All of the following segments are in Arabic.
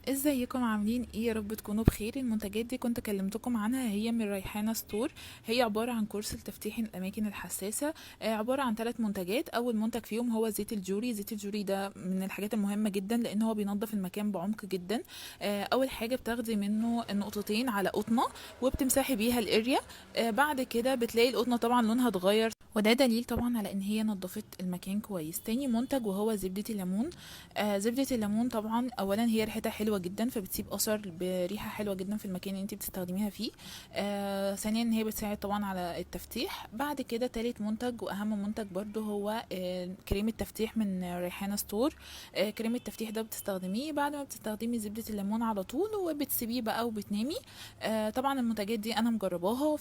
ازيكم عاملين ايه؟ يا رب تكونوا بخير. المنتجات دي كنت كلمتكم عنها، هي من ريحانة ستور. هي عبارة عن كورس لتفتيح الأماكن الحساسة. عبارة عن 3 منتجات. أول منتج فيهم هو زيت الجوري. زيت الجوري ده من الحاجات المهمة جدا لأن هو بينظف المكان بعمق جدا. أول حاجة بتاخدي منه نقطتين على قطنة وبتمسحي بيها الاريا. بعد كده بتلاقي القطنة طبعا لونها اتغير، وده دليل طبعا على ان هي نظفت المكان كويس. تاني منتج وهو زبدة الليمون. زبدة الليمون طبعا اولا هي ريحتها حلوة جدا، فبتسيب اثر بريحة حلوة جدا في المكان اللي انت بتستخدميها فيه. ثانيا هي بتساعد طبعا على التفتيح. بعد كده تالت منتج واهم منتج برضو هو كريم التفتيح من ريحانة ستور. كريم التفتيح ده بتستخدميه بعد ما بتستخدمي زبدة الليمون على طول، وبتسيبيه بقى وبتنامي. طبعا المنتجات دي انا مجرباها،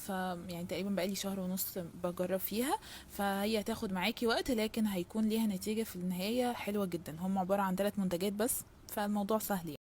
يعني تقريبا بقالي شهر ونص بجرب فيها. فهي هتاخد معاكي وقت لكن هيكون ليها نتيجة في النهاية حلوة جدا. هم عبارة عن 3 منتجات بس، فالموضوع سهل يعني.